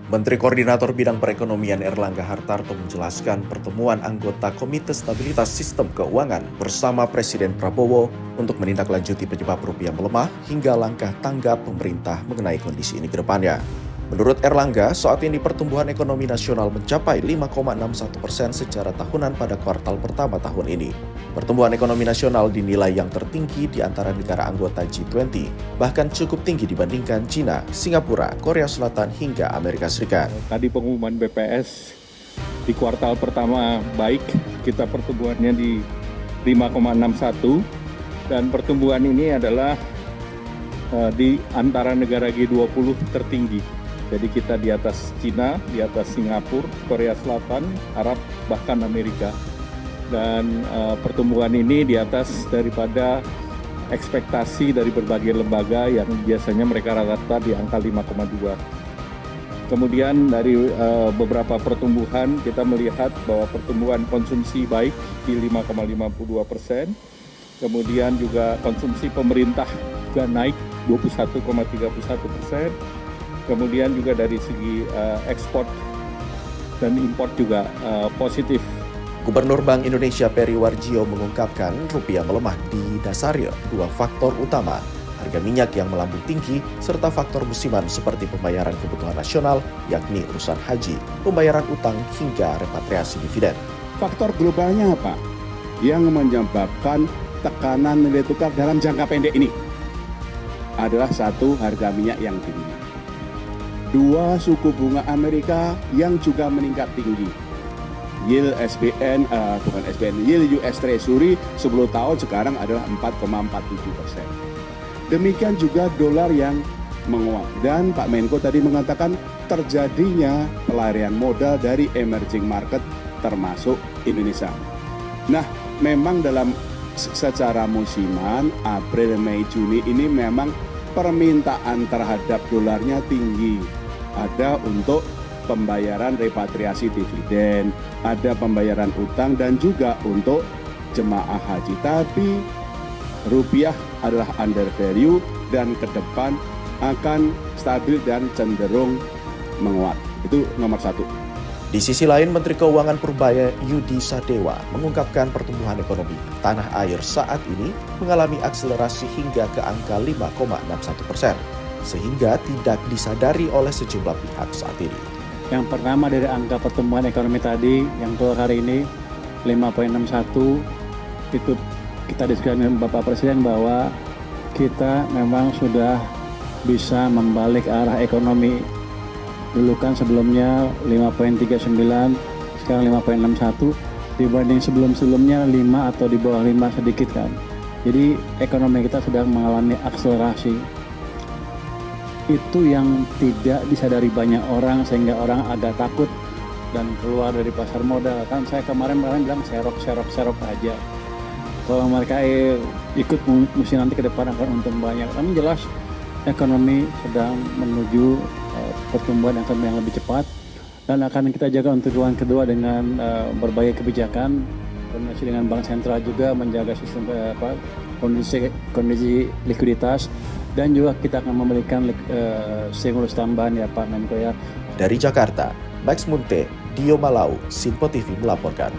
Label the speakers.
Speaker 1: Menteri Koordinator Bidang Perekonomian Erlangga Hartarto menjelaskan pertemuan anggota Komite Stabilitas Sistem Keuangan bersama Presiden Prabowo untuk menindaklanjuti penyebab rupiah melemah hingga langkah tanggap pemerintah mengenai kondisi ini ke depannya. Menurut Erlangga, saat ini pertumbuhan ekonomi nasional mencapai 5,61% secara tahunan pada kuartal pertama tahun ini. Pertumbuhan ekonomi nasional dinilai yang tertinggi di antara negara anggota G20, bahkan cukup tinggi dibandingkan China, Singapura, Korea Selatan, hingga Amerika Serikat.
Speaker 2: Tadi pengumuman BPS di kuartal pertama baik, kita pertumbuhannya di 5,61 dan pertumbuhan ini adalah di antara negara G20 tertinggi. Jadi kita di atas Cina, di atas Singapura, Korea Selatan, Arab, bahkan Amerika. Dan pertumbuhan ini di atas daripada ekspektasi dari berbagai lembaga yang biasanya mereka rata-rata di angka 5,2. Kemudian dari beberapa pertumbuhan kita melihat bahwa pertumbuhan konsumsi baik di 5,52%. Kemudian juga konsumsi pemerintah juga naik 21,31%. Kemudian juga dari segi ekspor dan impor juga positif.
Speaker 1: Gubernur Bank Indonesia Peri Warjio mengungkapkan rupiah melemah didasari dua faktor utama, harga minyak yang melambung tinggi, serta faktor musiman seperti pembayaran kebutuhan nasional, yakni urusan haji, pembayaran utang, hingga repatriasi dividen.
Speaker 3: Faktor globalnya apa? Yang menyebabkan tekanan nilai tukar dalam jangka pendek ini adalah satu, harga minyak yang tinggi. Dua, suku bunga Amerika yang juga meningkat tinggi. Yield yield US Treasury 10 tahun sekarang adalah 4,47%. Demikian juga dolar yang menguat. Dan Pak Menko tadi mengatakan terjadinya pelarian modal dari emerging market termasuk Indonesia. Nah, memang dalam secara musiman April, Mei, Juni ini memang permintaan terhadap dolarnya tinggi. Ada untuk pembayaran repatriasi dividen, ada pembayaran utang dan juga untuk jemaah haji. Tapi rupiah adalah under value dan ke depan akan stabil dan cenderung menguat. Itu nomor satu.
Speaker 1: Di sisi lain, Menteri Keuangan Purbaya Yudi Sadewa mengungkapkan pertumbuhan ekonomi tanah air saat ini mengalami akselerasi hingga ke angka 5,61%, sehingga tidak disadari oleh sejumlah pihak saat ini.
Speaker 4: Yang pertama dari angka pertumbuhan ekonomi tadi yang keluar hari ini 5,61, itu kita diskusikan dengan Bapak Presiden bahwa kita memang sudah bisa membalik arah ekonomi. Dulu kan sebelumnya 5,39, sekarang 5,61, dibanding sebelum-sebelumnya 5 atau di bawah 5 sedikit kan. Jadi ekonomi kita sudah mengalami akselerasi. Itu yang tidak disadari banyak orang sehingga orang agak takut dan keluar dari pasar modal. Kan saya kemarin bilang serok aja. Kalau mereka ikut mesti nanti ke depan akan untung banyak. Tapi jelas ekonomi sedang menuju pertumbuhan yang lebih cepat dan akan kita jaga untuk triwulan kedua dengan berbagai kebijakan, koordinasi dengan Bank Sentral juga menjaga sistem kondisi likuiditas, dan juga kita akan memberikan stimulus tambahan ya Pak Menko ya.
Speaker 1: Dari Jakarta, Max Munte, Dio Malau, Simpo TV melaporkan.